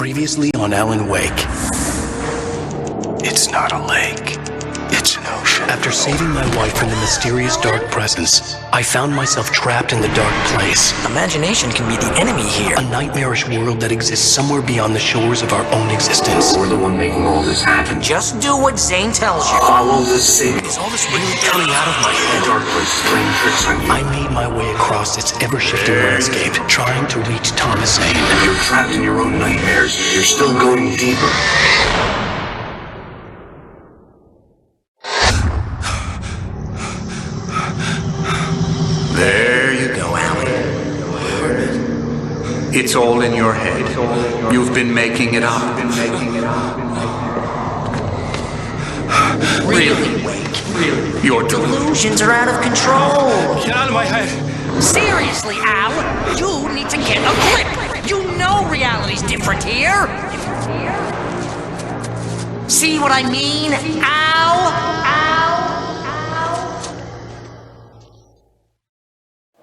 Previously on Alan Wake. It's not a lake. It's an ocean. After saving my wife from the mysterious dark presence, I found myself trapped in the dark place. Imagination can be the enemy here. A nightmarish world that exists somewhere beyond the shores of our own existence. We're the one making all this happen. Just do what Zane tells you. Follow the signal. Is all this really coming out of my head? The dark place is playing tricks on you. I made my way across its ever-shifting landscape, trying to reach Thomas Zane. You're trapped in your own nightmares. You're still going deeper. There you go, Alan. It's all in your head. You've been making it up. Really, Wake? Really? Your Delusions are out of control. Get out of my head. Seriously, Al, you need to get a grip. You know reality's different here. See what I mean?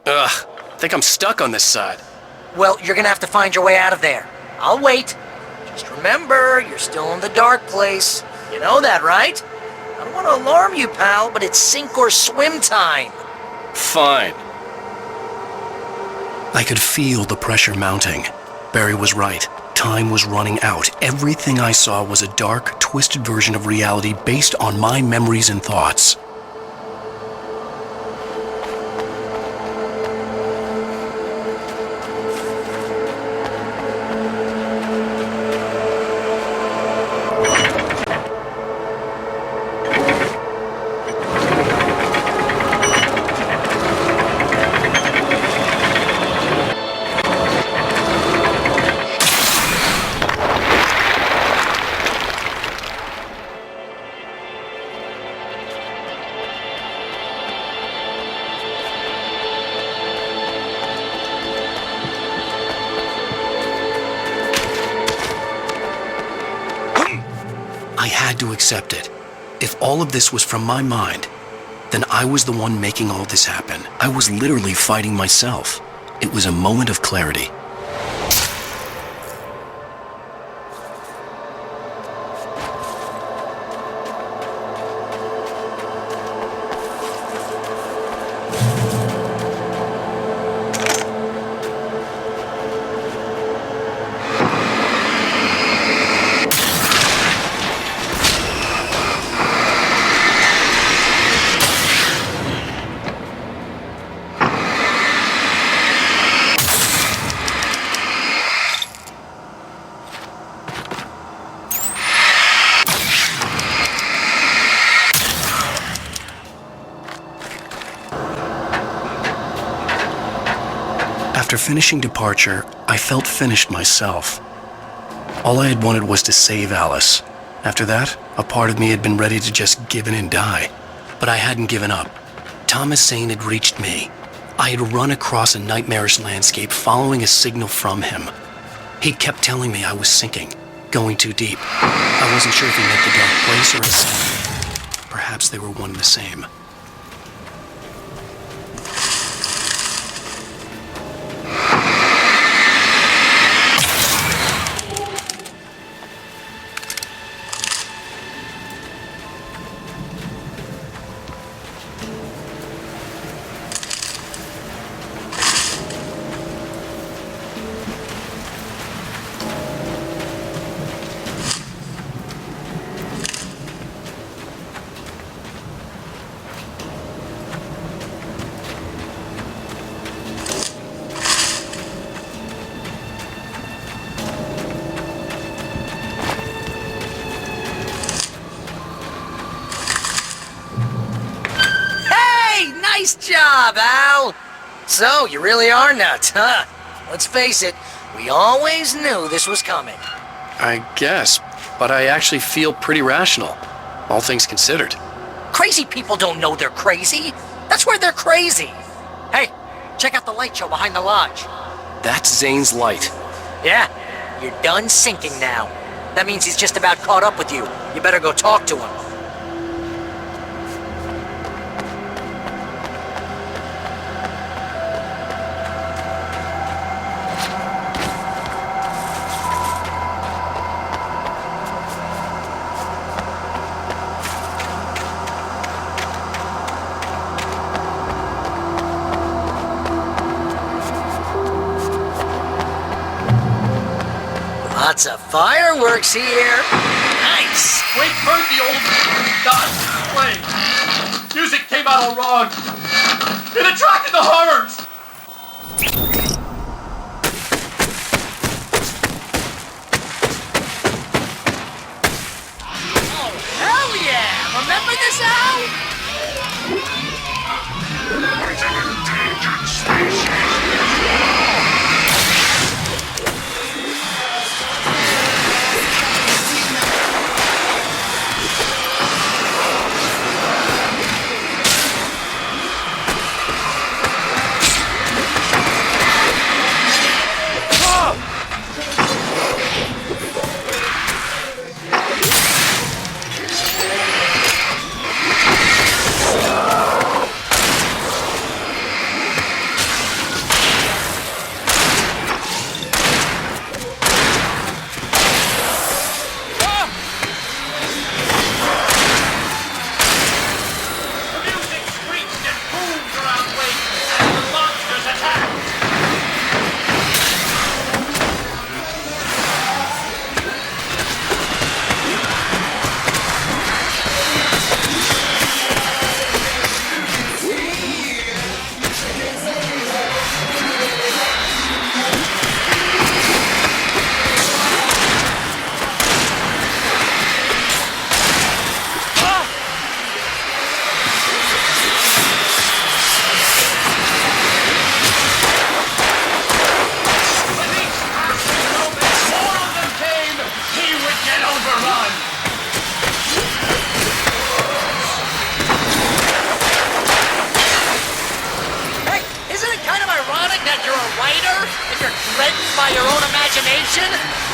Ugh, I think I'm stuck on this side. Well, you're gonna have to find your way out of there. I'll wait. Just remember, you're still in the dark place. You know that, right? I don't want to alarm you, pal, but it's sink or swim time. Fine. I could feel the pressure mounting. Barry was right. Time was running out. Everything I saw was a dark, twisted version of reality based on my memories and thoughts. I had to accept it. If all of this was from my mind, then I was the one making all this happen. I was literally fighting myself. It was a moment of clarity. After finishing Departure, I felt finished myself. All I had wanted was to save Alice. After that, a part of me had been ready to just give in and die. But I hadn't given up. Thomas Zane had reached me. I had run across a nightmarish landscape following a signal from him. He kept telling me I was sinking, going too deep. I wasn't sure if he meant the dark place or a sign. Perhaps they were one and the same. Nice job, Al! So, you really are nuts, huh? Let's face it, we always knew this was coming. I guess, but I actually feel pretty rational, all things considered. Crazy people don't know they're crazy. That's where they're crazy. Hey, check out the light show behind the lodge. That's Zane's light. Yeah, you're done sinking now. That means he's just about caught up with you. You better go talk to him. Lots of fireworks here. Nice. Wait, heard the old dot play. Music came out all wrong. It attracted the horrors. Oh, hell yeah! Remember this, Al?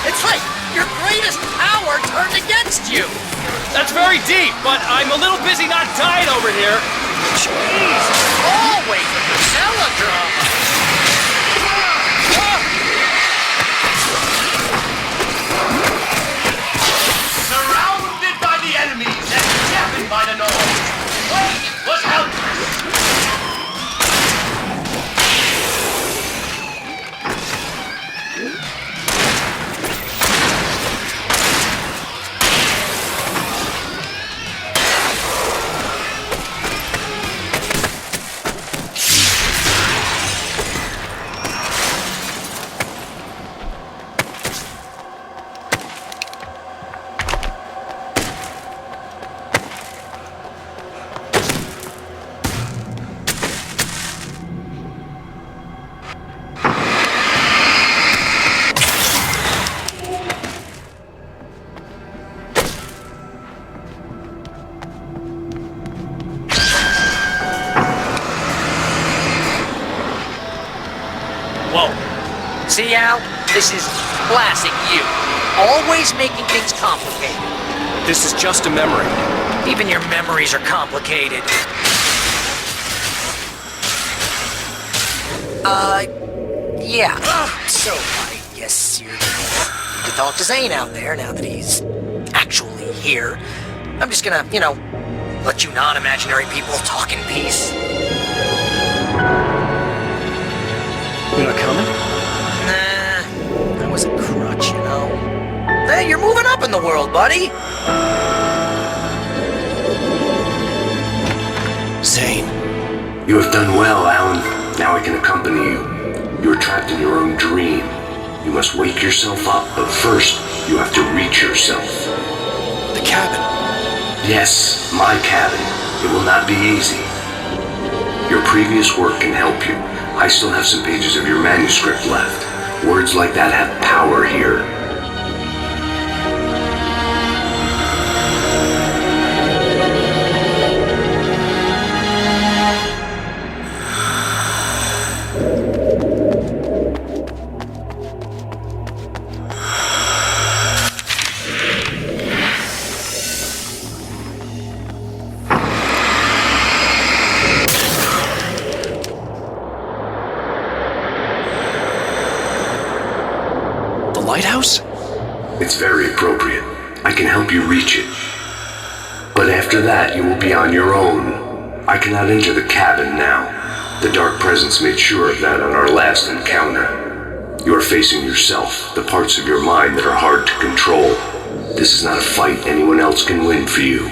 It's like your greatest power turned against you. That's very deep, but I'm a little busy not dying over here. Jeez, always with the melodrama. Surrounded by the enemies and deafened by the noise. Wait was helpless. See, Al? This is classic you. Always making things complicated. This is just a memory. Even your memories are complicated. Yeah. So, I guess you're to talk to Zane out there now that he's actually here. I'm just gonna, let you non-imaginary people talk in peace. You're not coming? Nah, that was a crutch, Hey, you're moving up in the world, buddy. Zane. You have done well, Alan. Now I can accompany you. You are trapped in your own dream. You must wake yourself up, but first, you have to reach yourself. The cabin. Yes, my cabin. It will not be easy. Your previous work can help you. I still have some pages of your manuscript left. Words like that have power here. Lighthouse? It's very appropriate. I can help you reach it. But after that, you will be on your own. I cannot enter the cabin now. The Dark Presence made sure of that on our last encounter. You are facing yourself, the parts of your mind that are hard to control. This is not a fight anyone else can win for you.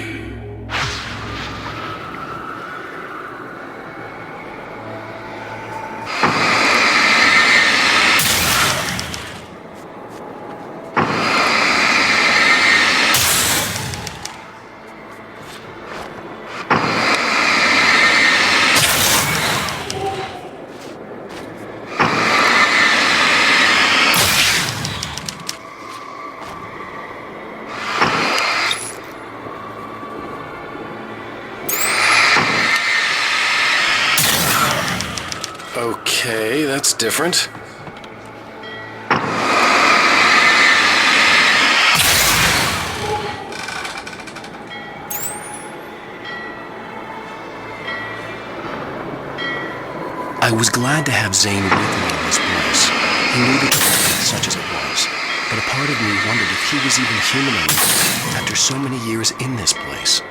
Okay, that's different. I was glad to have Zane with me in this place. He knew the truth, such as it was, but a part of me wondered if he was even human anymore after so many years in this place.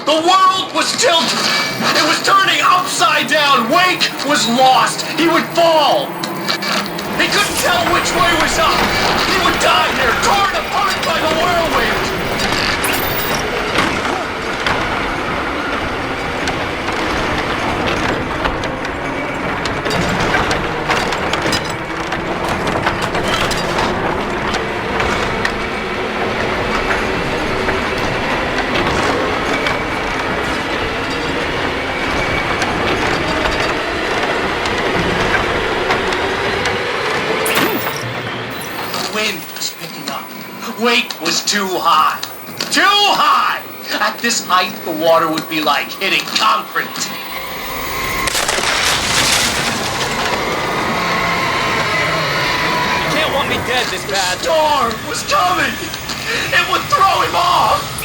The world was tilted. It was turning upside down. Wake was lost. He would fall. He couldn't tell which way was up. He would die here, torn apart by the whirlwind. Wake was too high. Too high! At this height, the water would be like hitting concrete. You can't want me dead this bad. The storm was coming! It would throw him off!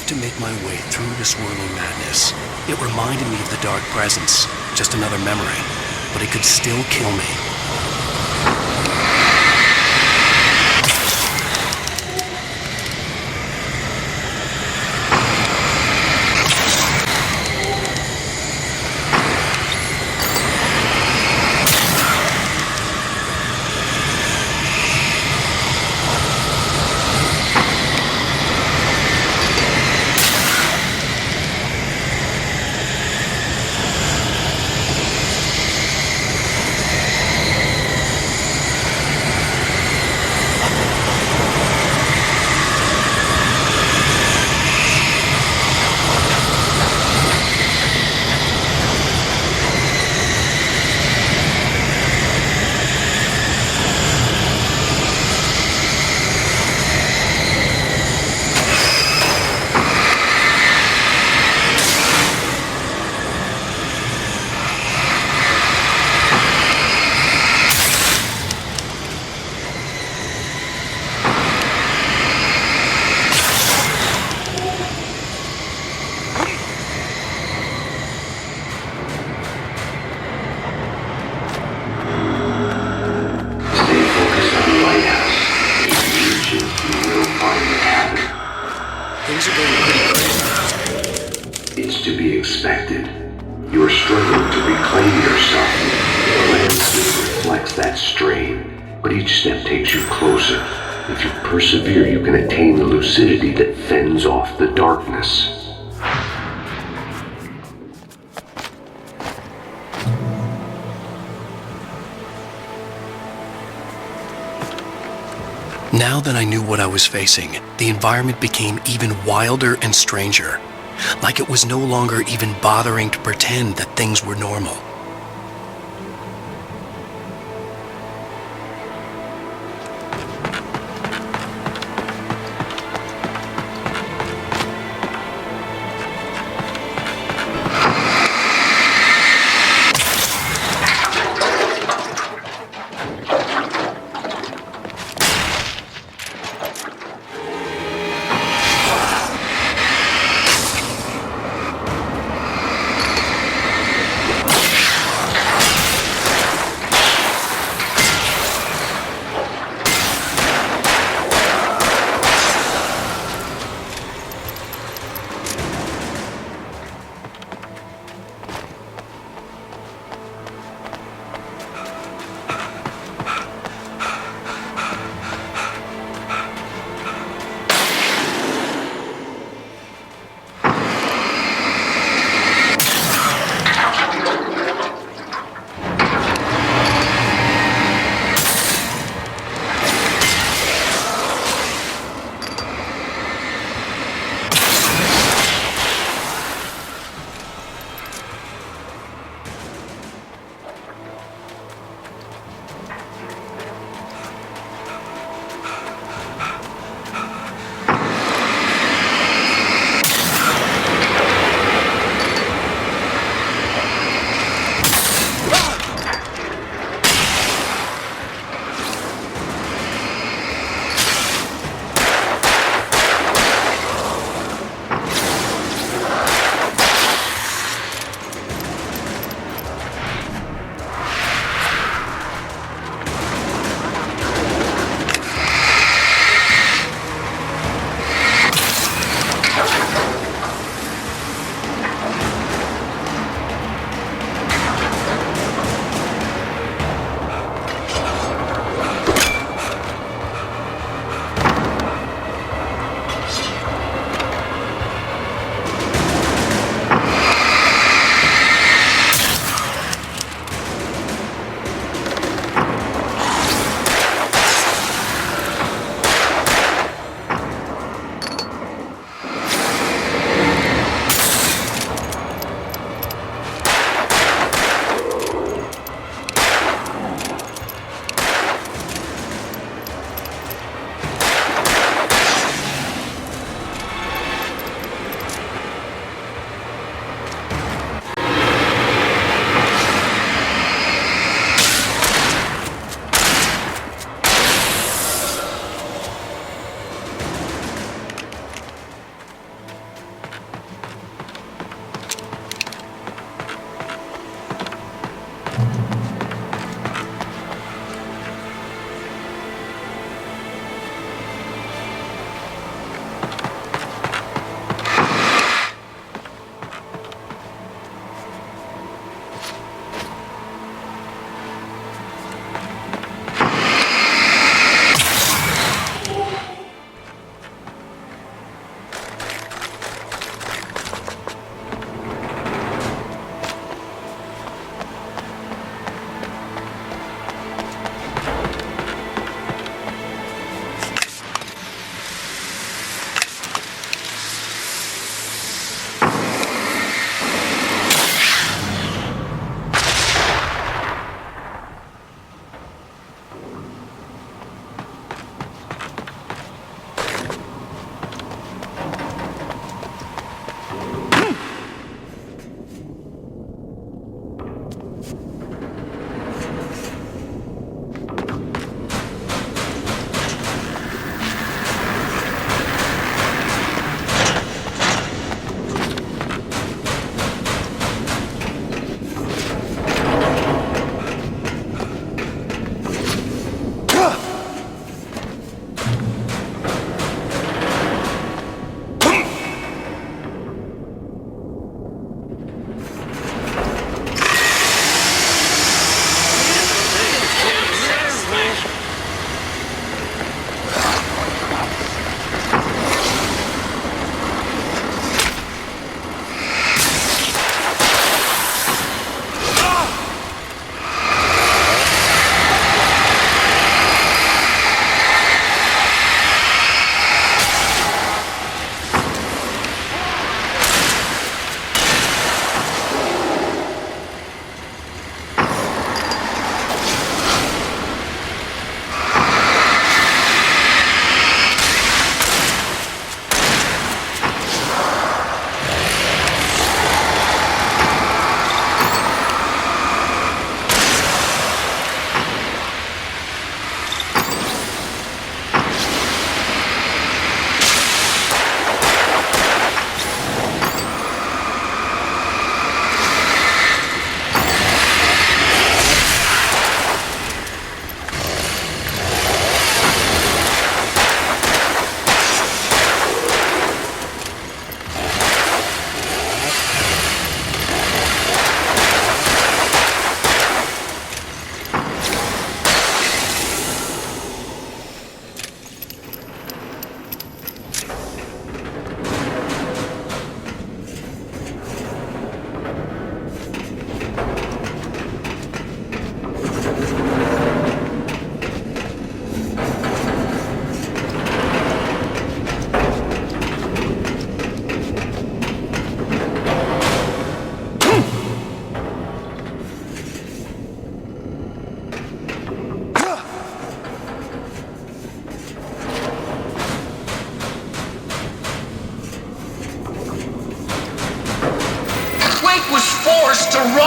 To make my way through the swirling madness. It reminded me of the dark presence, just another memory, but it could still kill me. It's to be expected. You are struggling to reclaim yourself. The landscape reflects that strain, but each step takes you closer. If you persevere, you can attain the lucidity that fends off the darkness. Now that I knew what I was facing, the environment became even wilder and stranger, like it was no longer even bothering to pretend that things were normal.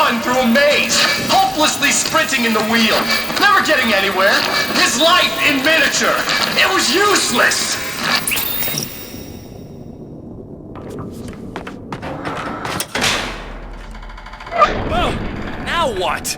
run through a maze, hopelessly sprinting in the wheel, never getting anywhere. His life in miniature. It was useless. Whoa! Now what?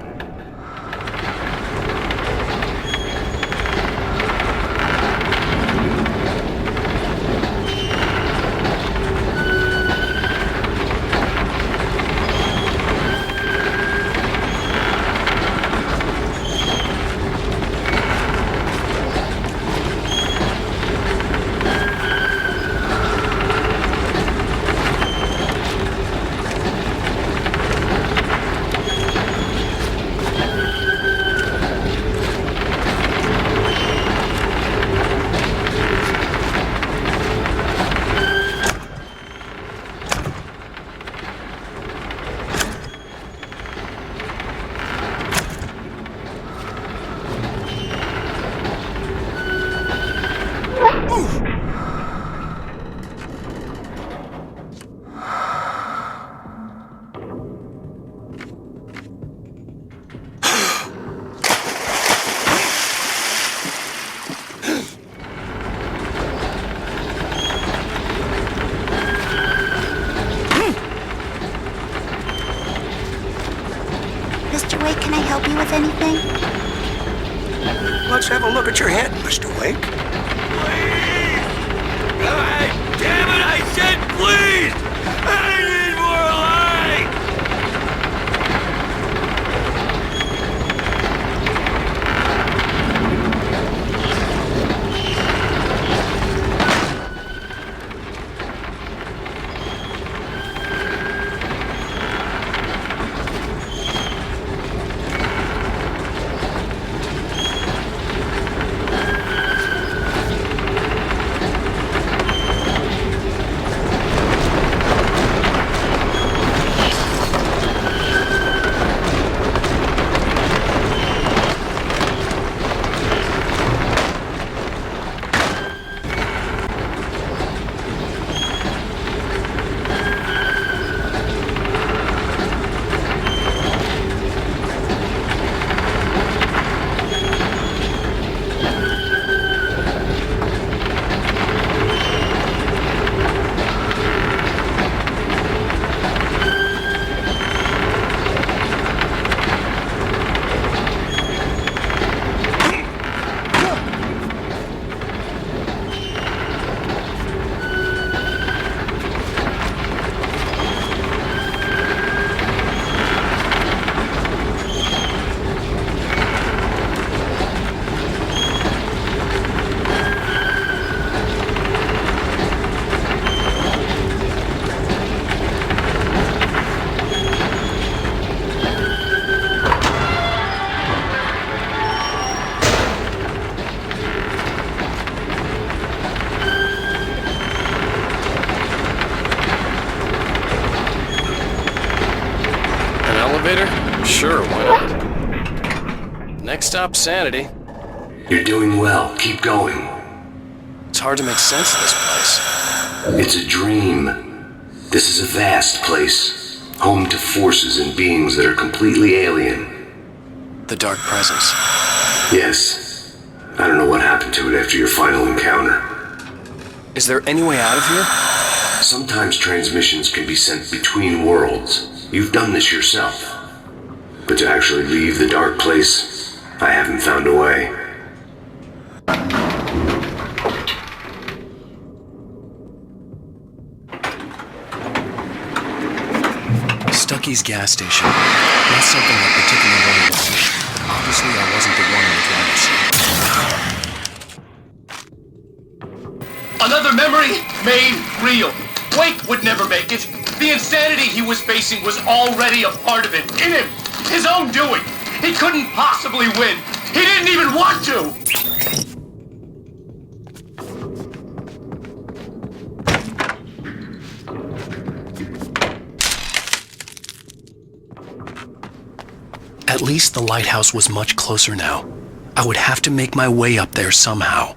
Mr. Wake, can I help you with anything? Let's have a look at your head, Mr. Wake. Please! Damn it, I said please! I need more light! Sure, why not? Next stop, Sanity. You're doing well. Keep going. It's hard to make sense of this place. It's a dream. This is a vast place, home to forces and beings that are completely alien. The Dark Presence. Yes. I don't know what happened to it after your final encounter. Is there any way out of here? Sometimes transmissions can be sent between worlds. You've done this yourself. But to actually leave the dark place, I haven't found a way. Stucky's gas station. Not something I particularly wanted to see. Obviously, I wasn't the one in the driving seat. Another memory made real. Wake would never make it. The insanity he was facing was already a part of it, in him. His own doing. He couldn't possibly win. He didn't even want to. At least the lighthouse was much closer now. I would have to make my way up there somehow.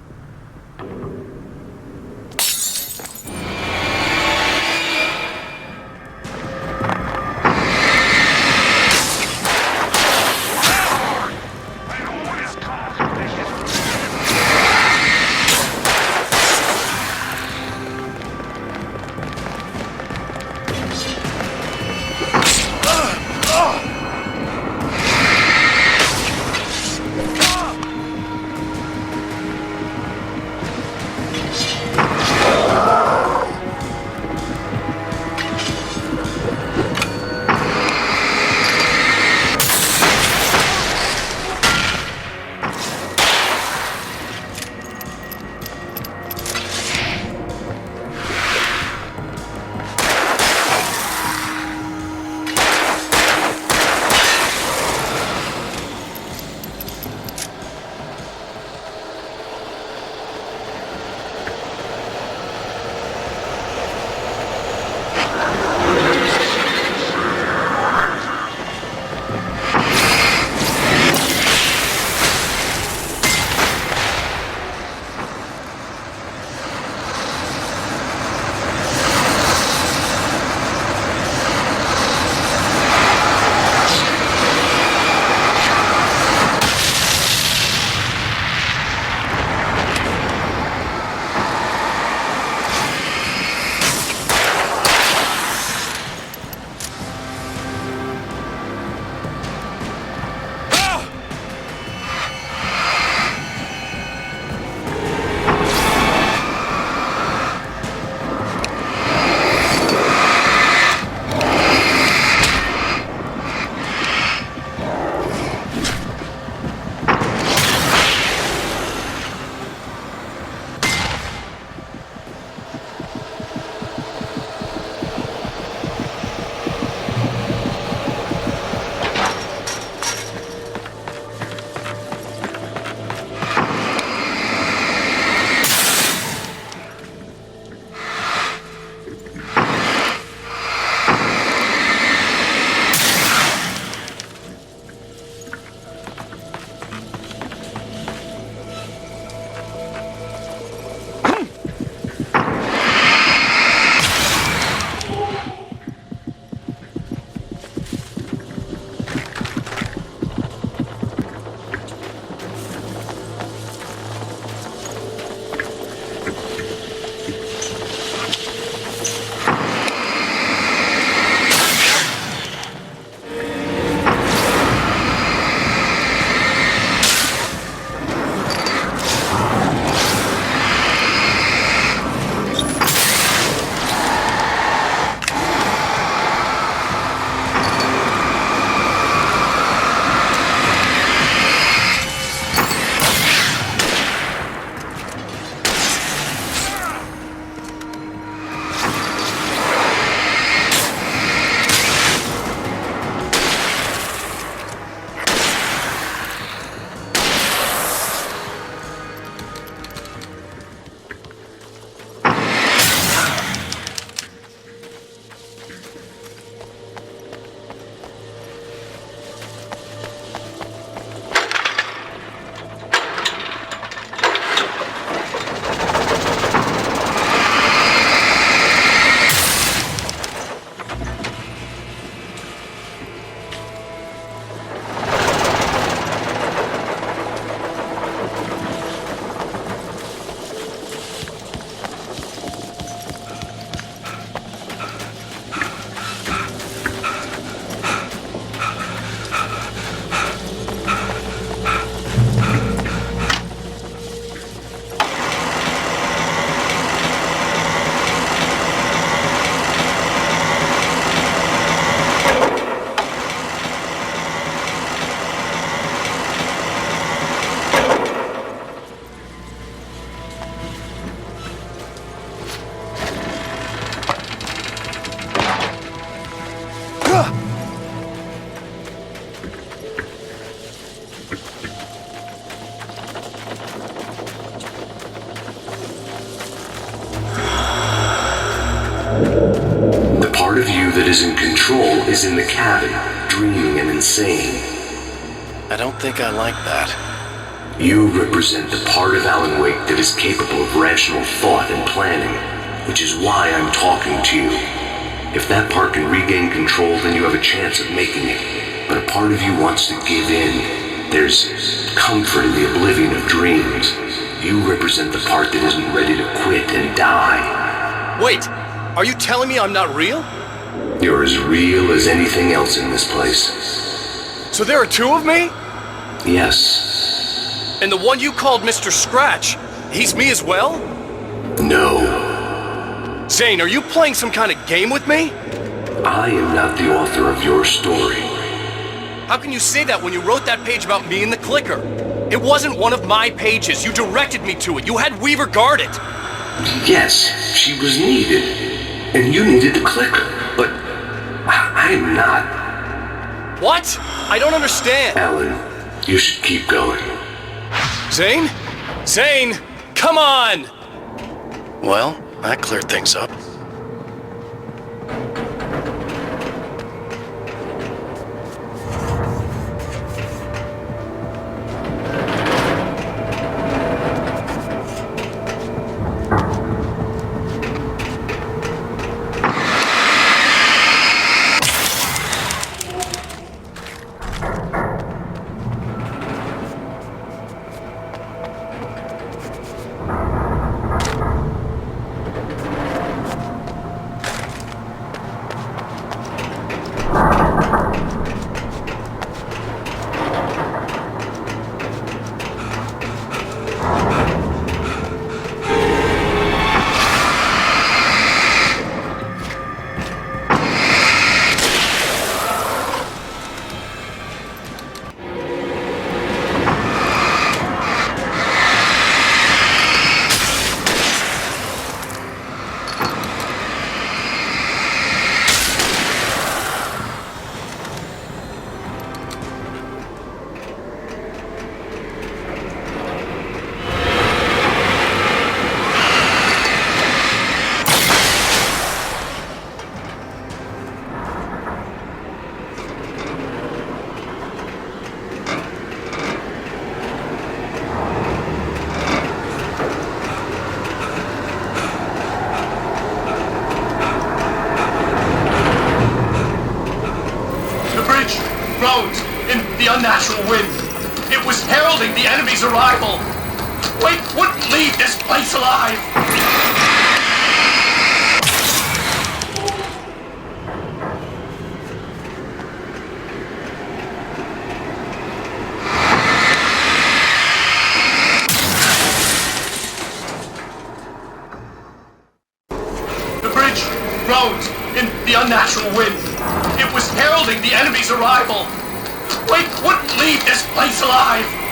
control is in the cabin, dreaming and insane. I don't think I like that. You represent the part of Alan Wake that is capable of rational thought and planning, which is why I'm talking to you. If that part can regain control, then you have a chance of making it. But a part of you wants to give in. There's comfort in the oblivion of dreams. You represent the part that isn't ready to quit and die. Wait, are you telling me I'm not real? You're as real as anything else in this place. So there are two of me? Yes. And the one you called Mr. Scratch, he's me as well? No. Zane, are you playing some kind of game with me? I am not the author of your story. How can you say that when you wrote that page about me and the clicker? It wasn't one of my pages. You directed me to it. You had Weaver guard it. Yes, she was needed. And you needed the clicker. But I'm not. What? I don't understand. Alan, you should keep going. Zane? Zane! Come on! Well, that cleared things up. Unnatural wind. It was heralding the enemy's arrival. Wake wouldn't leave this place alive. The bridge groaned in the unnatural wind. It was heralding the enemy's arrival. Wake wouldn't leave this place alive!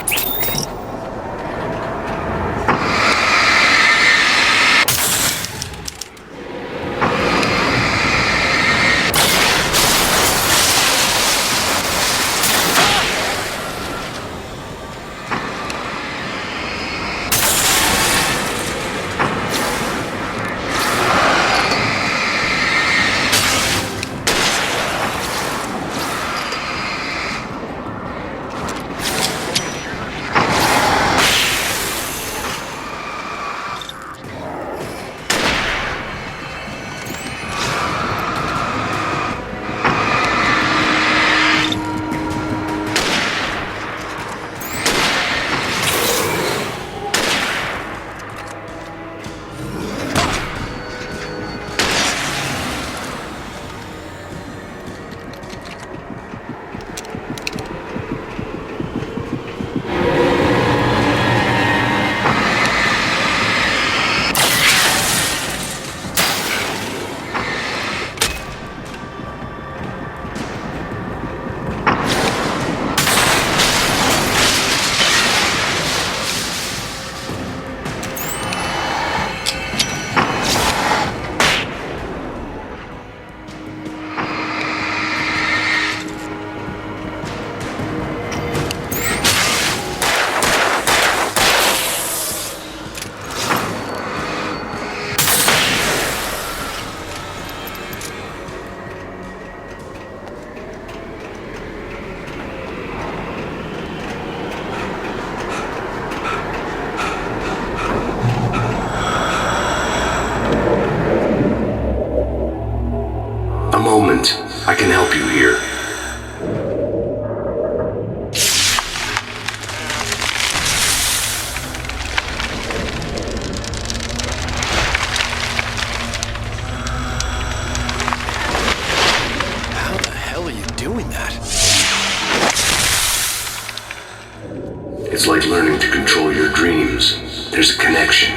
It's like learning to control your dreams. There's a connection.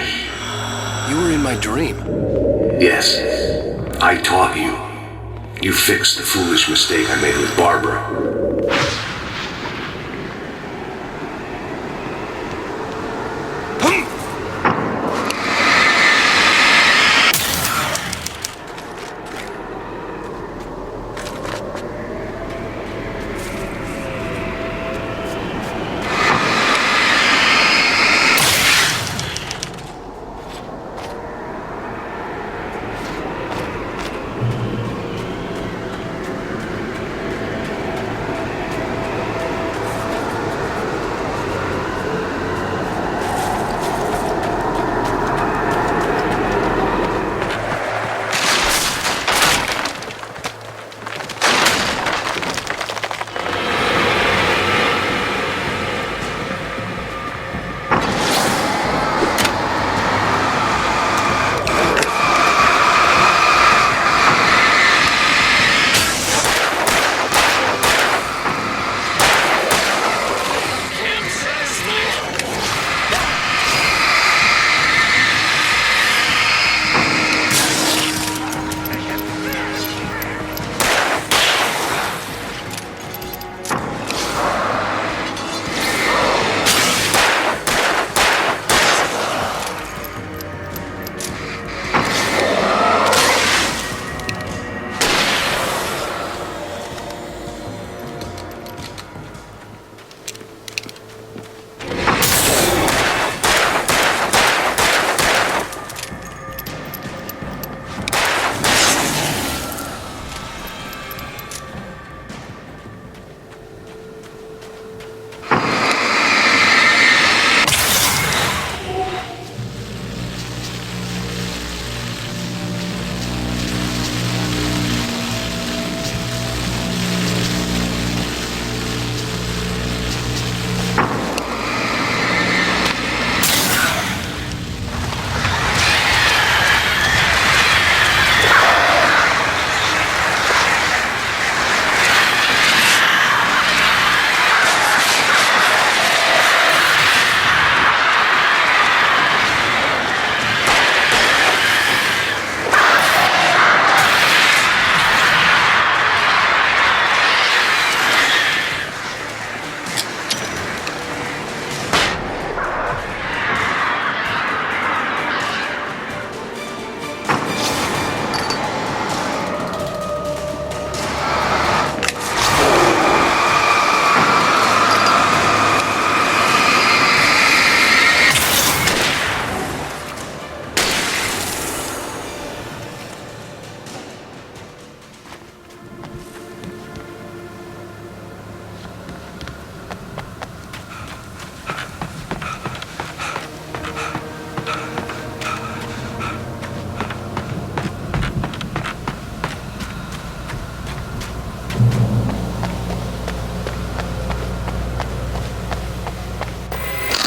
You were in my dream. Yes, I taught you. You fixed the foolish mistake I made with Barbara.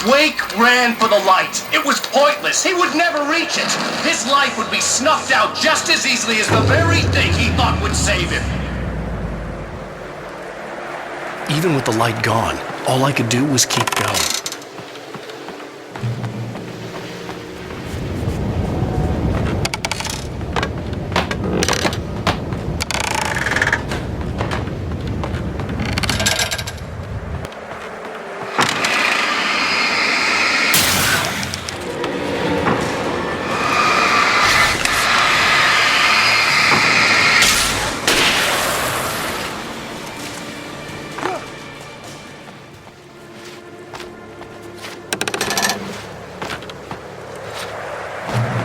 Wake ran for the light. It was pointless. He would never reach it. His life would be snuffed out just as easily as the very thing he thought would save him. Even with the light gone, all I could do was keep going.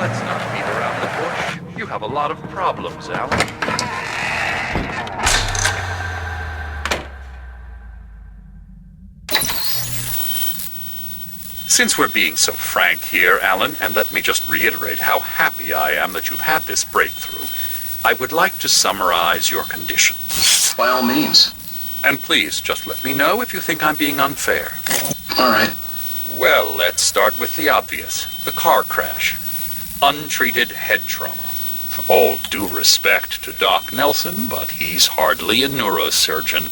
Let's not beat around the bush. You have a lot of problems, Alan. Since we're being so frank here, Alan, and let me just reiterate how happy I am that you've had this breakthrough, I would like to summarize your condition. By all means. And please, just let me know if you think I'm being unfair. All right. Well, let's start with the obvious. The car crash. Untreated head trauma. All due respect to Doc Nelson, but he's hardly a neurosurgeon.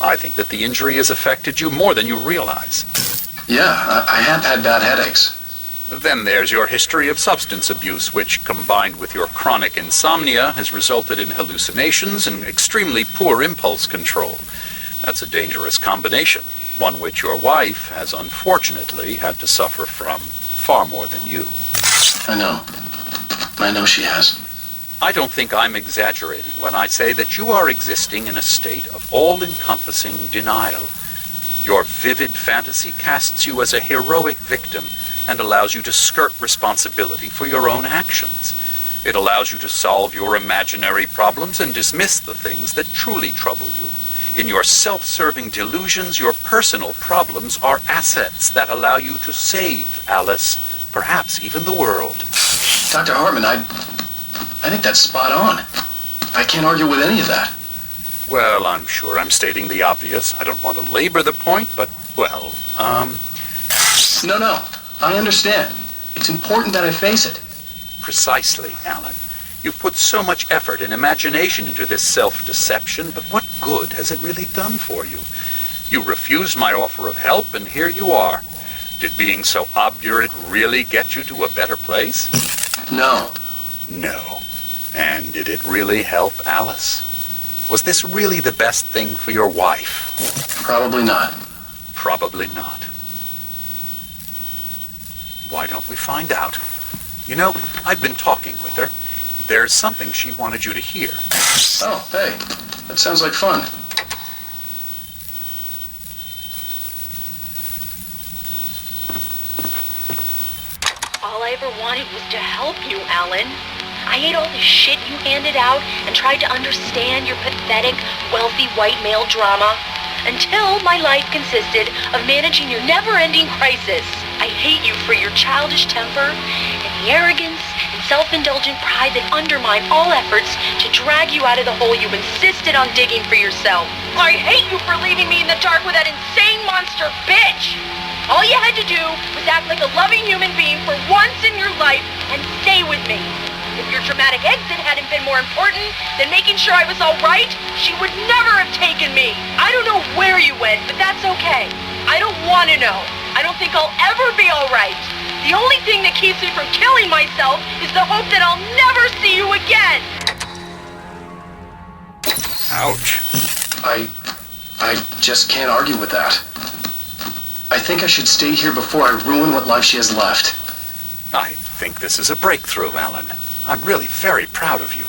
I think that the injury has affected you more than you realize. Yeah, I have had bad headaches. Then there's your history of substance abuse, which, combined with your chronic insomnia, has resulted in hallucinations and extremely poor impulse control. That's a dangerous combination, one which your wife has unfortunately had to suffer from far more than you. I know she has. I don't think I'm exaggerating when I say that you are existing in a state of all-encompassing denial. Your vivid fantasy casts you as a heroic victim and allows you to skirt responsibility for your own actions. It allows you to solve your imaginary problems and dismiss the things that truly trouble you. In your self-serving delusions, your personal problems are assets that allow you to save Alice, perhaps even the world. Dr. Hartman, I think that's spot on. I can't argue with any of that. Well, I'm sure I'm stating the obvious. I don't want to labor the point, but, well, No, I understand. It's important that I face it. Precisely, Alan. You've put so much effort and imagination into this self-deception, but what good has it really done for you? You refused my offer of help, and here you are. Did being so obdurate really get you to a better place? No. No. And did it really help Alice? Was this really the best thing for your wife? Probably not. Probably not. Why don't we find out? You know, I've been talking with her. There's something she wanted you to hear. Oh, hey. That sounds like fun. All I ever wanted was to help you, Alan. I ate all the shit you handed out and tried to understand your pathetic, wealthy white male drama until my life consisted of managing your never-ending crisis. I hate you for your childish temper and the arrogance and self-indulgent pride that undermine all efforts to drag you out of the hole you insisted on digging for yourself. I hate you for leaving me in the dark with that insane monster bitch! All you had to do was act like a loving human being for once in your life and stay with me. If your dramatic exit hadn't been more important than making sure I was all right, she would never have taken me. I don't know where you went, but that's okay. I don't want to know. I don't think I'll ever be all right. The only thing that keeps me from killing myself is the hope that I'll never see you again. Ouch. I just can't argue with that. I think I should stay here before I ruin what life she has left. I think this is a breakthrough, Alan. I'm really very proud of you.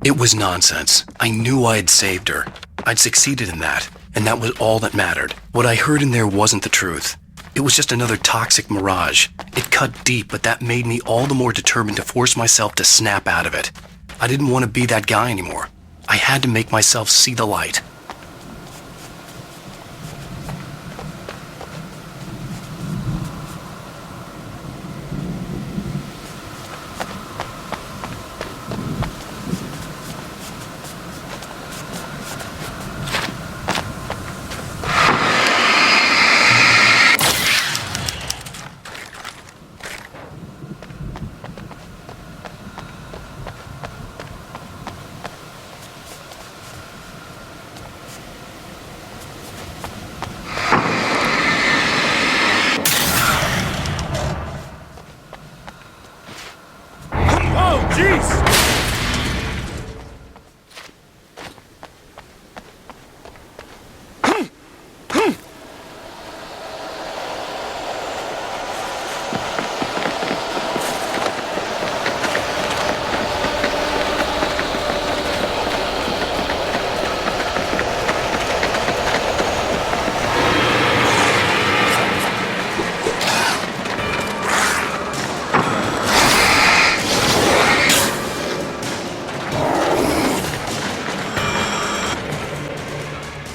It was nonsense. I knew I had saved her. I'd succeeded in that, and that was all that mattered. What I heard in there wasn't the truth. It was just another toxic mirage. It cut deep, but that made me all the more determined to force myself to snap out of it. I didn't want to be that guy anymore. I had to make myself see the light.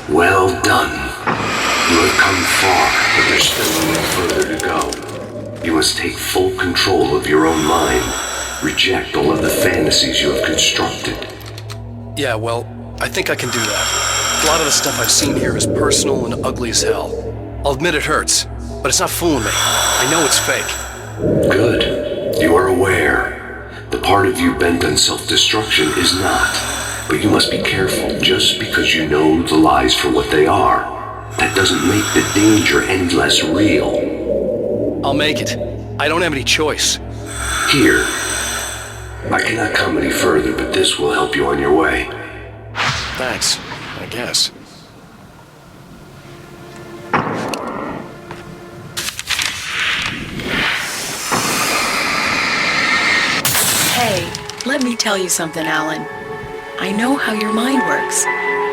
Well done. You have come far, but there's still a little further to go. You must take full control of your own mind. Reject all of the fantasies you have constructed. Yeah, well, I think I can do that. A lot of the stuff I've seen here is personal and ugly as hell. I'll admit it hurts, but it's not fooling me. I know it's fake. Good. You are aware. The part of you bent on self-destruction is not. But you must be careful. Just because you know the lies for what they are, that doesn't make the danger any less real. I'll make it. I don't have any choice. Here. I cannot come any further, but this will help you on your way. Thanks, I guess. Hey, let me tell you something, Alan. I know how your mind works.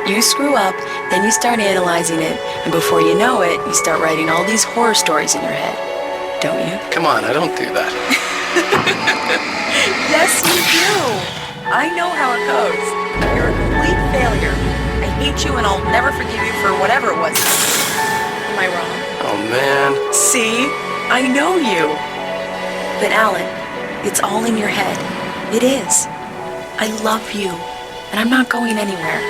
You screw up, then you start analyzing it, and before you know it, you start writing all these horror stories in your head. Don't you? Come on, I don't do that. Yes, you do. I know how it goes. You're a complete failure. I hate you and I'll never forgive you for whatever it was. Am I wrong? Oh, man. See? I know you. But Alan, it's all in your head. It is. I love you, and I'm not going anywhere.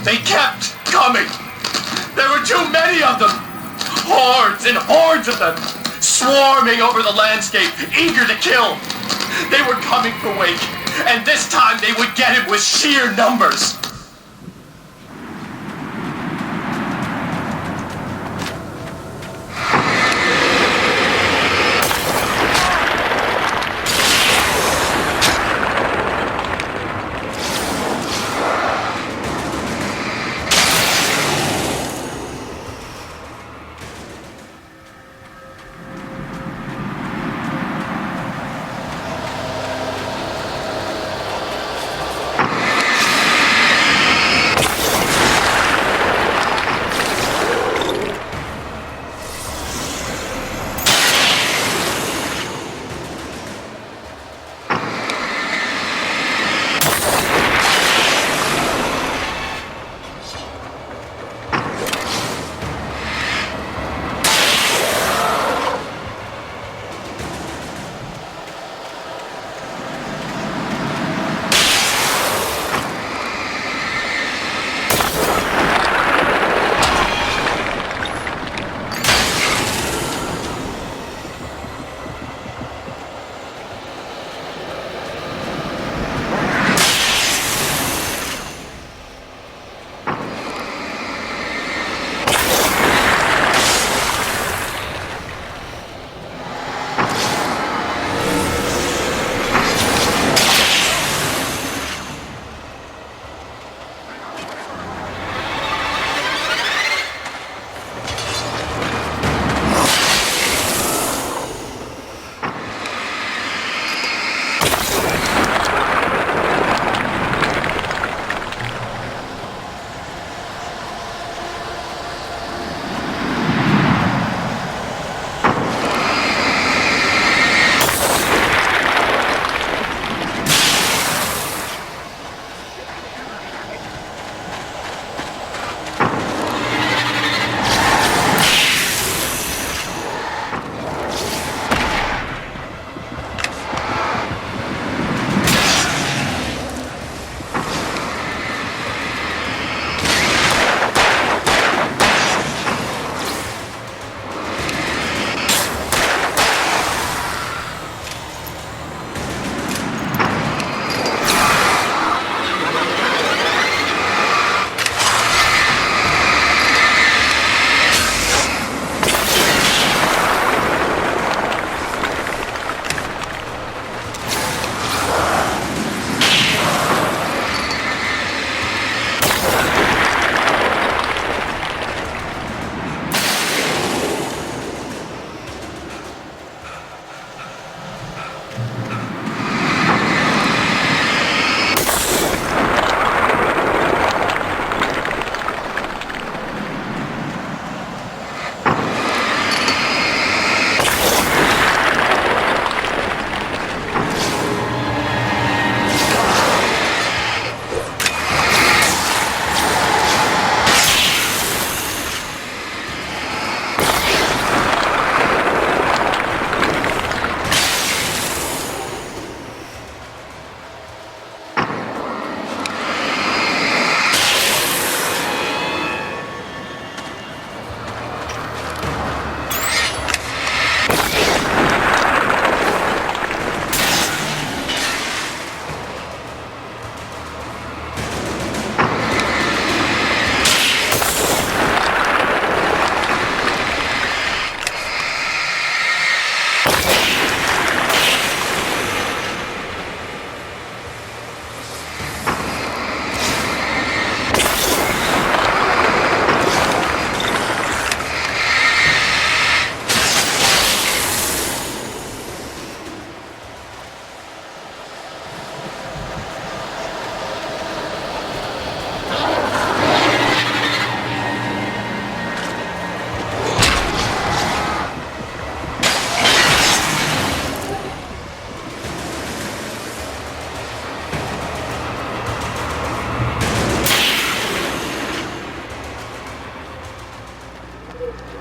They kept coming. There were too many of them. Hordes and hordes of them, swarming over the landscape, eager to kill. They were coming for Wake, and this time they would get him with sheer numbers.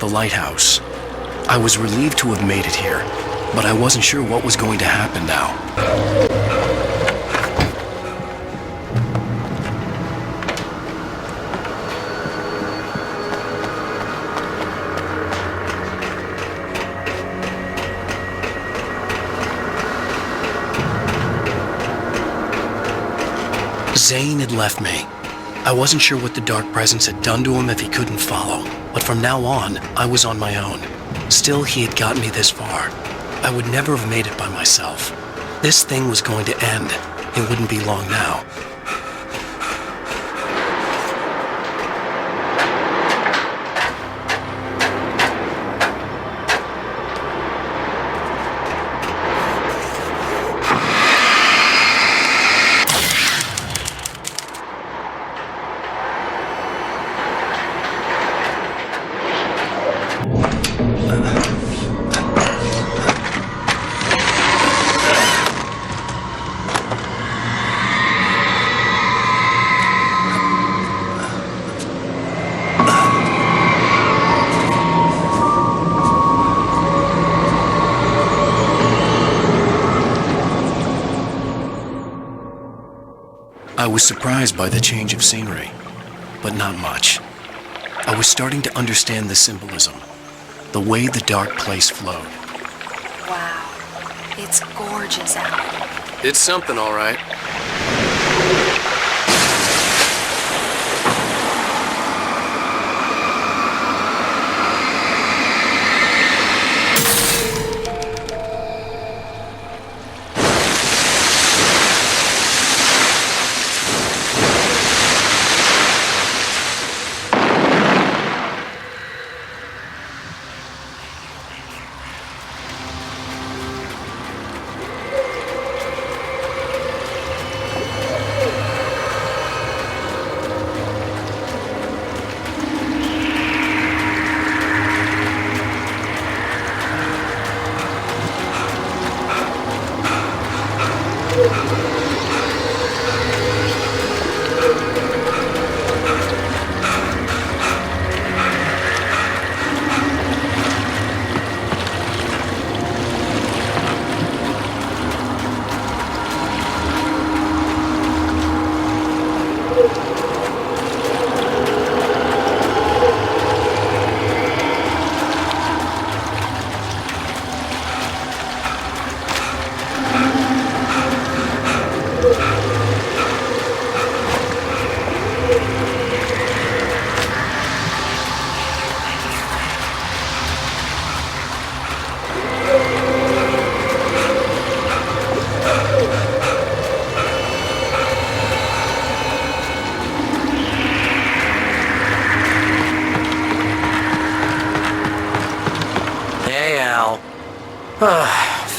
the lighthouse. I was relieved to have made it here, but I wasn't sure what was going to happen now. Zane had left me. I wasn't sure what the dark presence had done to him if he couldn't follow, but from now on, I was on my own. Still, he had gotten me this far. I would never have made it by myself. This thing was going to end. It wouldn't be long now. I was surprised by the change of scenery, but not much. I was starting to understand the symbolism, the way the dark place flowed. Wow, it's gorgeous out. It's something, all right.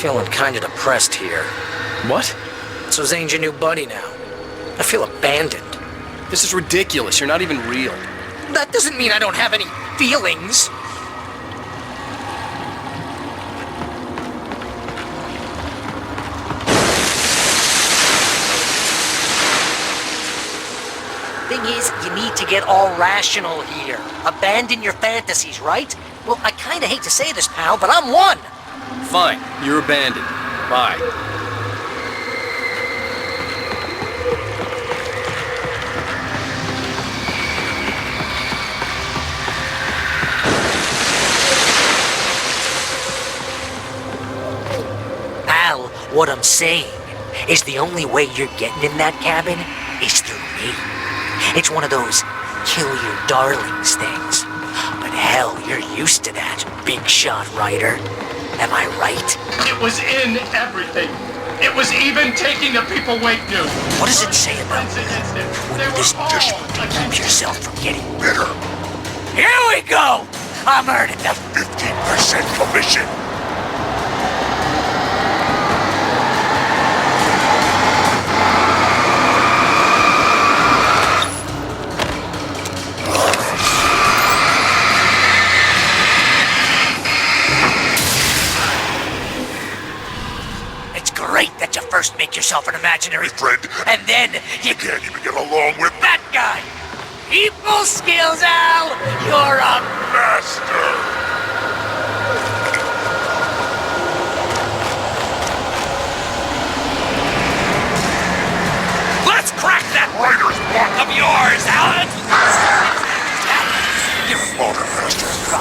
Feeling kind of depressed here. What? So Zane's your new buddy now. I feel abandoned. This is ridiculous. You're not even real. That doesn't mean I don't have any feelings. Thing is, you need to get all rational here. Abandon your fantasies, right? Well, I kinda hate to say this, pal, but I'm one. Fine, you're abandoned. Bye. Pal, what I'm saying is the only way you're getting in that cabin is through me. It's one of those kill your darlings things. But hell, you're used to that, big shot writer. Am I right? It was in everything. It was even taking the people Wake knew. What does it say about Friends against him. when They you're were this all desperate to keep against yourself from getting bitter? Here we go! I'm earning the 15% commission. First make yourself an imaginary friend, and then you can't even get along with that guy. People skills, Al! You're a master.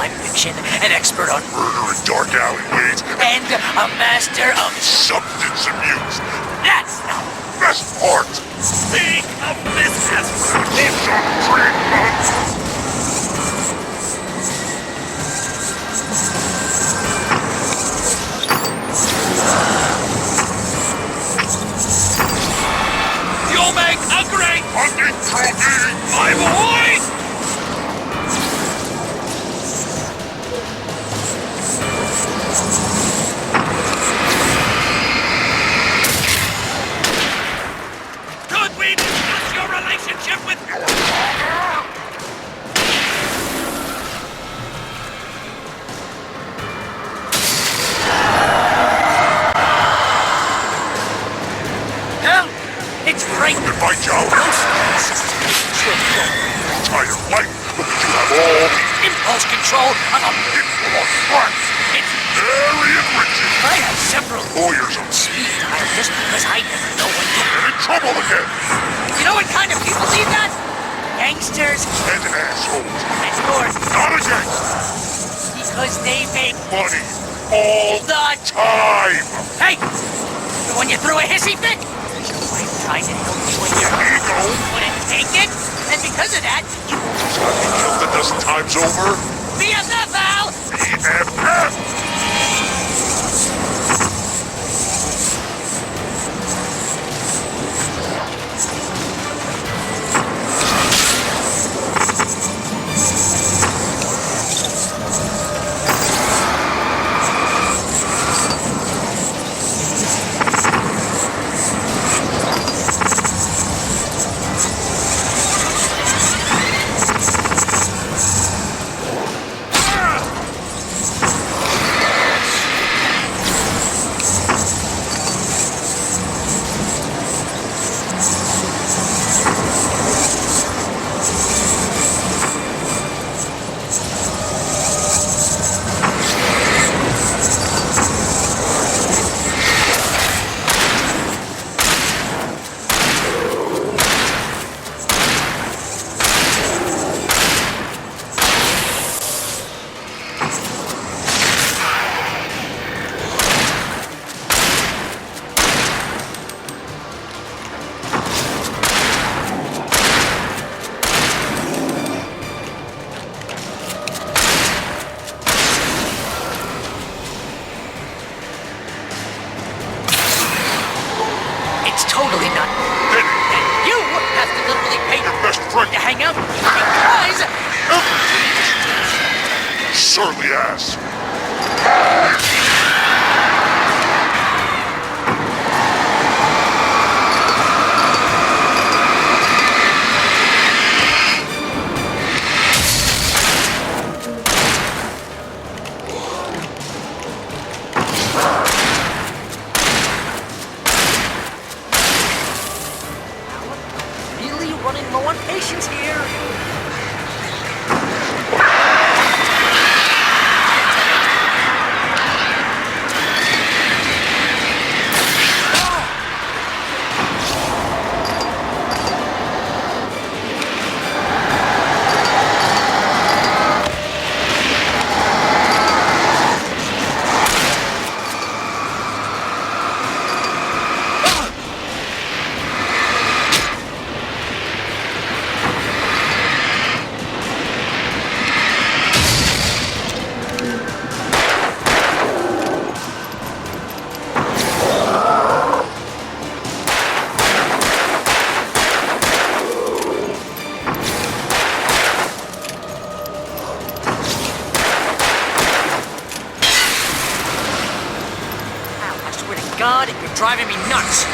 crime fiction, an expert on Murder in dark alleyways, and a master of substance abuse. that's not Best part! speak of business. Some treatment! You'll make a great Hunting trophy! my boy. Could we discuss your relationship with your father? Hell, it's great. If I joust entire life, look at you have all the Impulse control of a... impulse front. It's... Very enriching. I have several Lawyers on speed dial just because I never know when to... Get in trouble again. You know what kind of people need that? Gangsters And assholes. and yours. Not again. Because they make... Money. All the... time. Hey! When you threw a hissy fit? I'm trying to help you when your Ego. wouldn't take it. And because of that, you Just got me killed a dozen times over. BFF, Al! BFF. It's totally not... Then And you have to literally pay your best friend. to hang out because... Surly ass. Really running low on patience here. God, you're driving me nuts.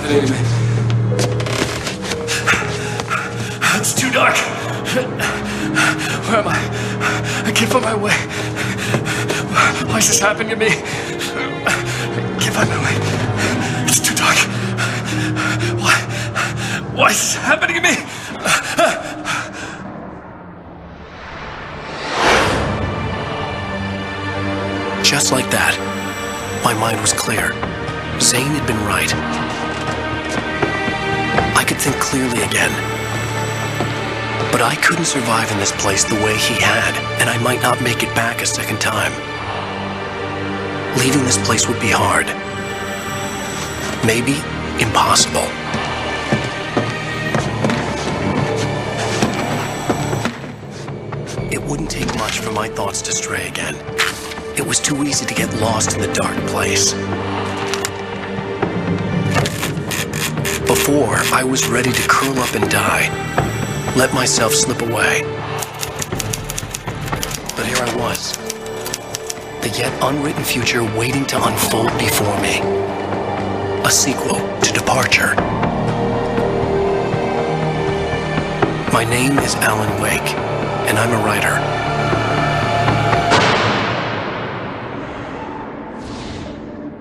happening to me? It's too dark. Where am I? I can't find my way. Why is this happening to me? I can't find my way. It's too dark. Why is this happening to me? Just like that, my mind was clear. Zane had been right. I could think clearly again. But I couldn't survive in this place the way he had, and I might not make it back a second time. Leaving this place would be hard. Maybe impossible. It wouldn't take much for my thoughts to stray again. It was too easy to get lost in the dark place. Before, I was ready to curl up and die, let myself slip away. But here I was, the yet unwritten future waiting to unfold before me. A sequel to Departure. My name is Alan Wake, and I'm a writer.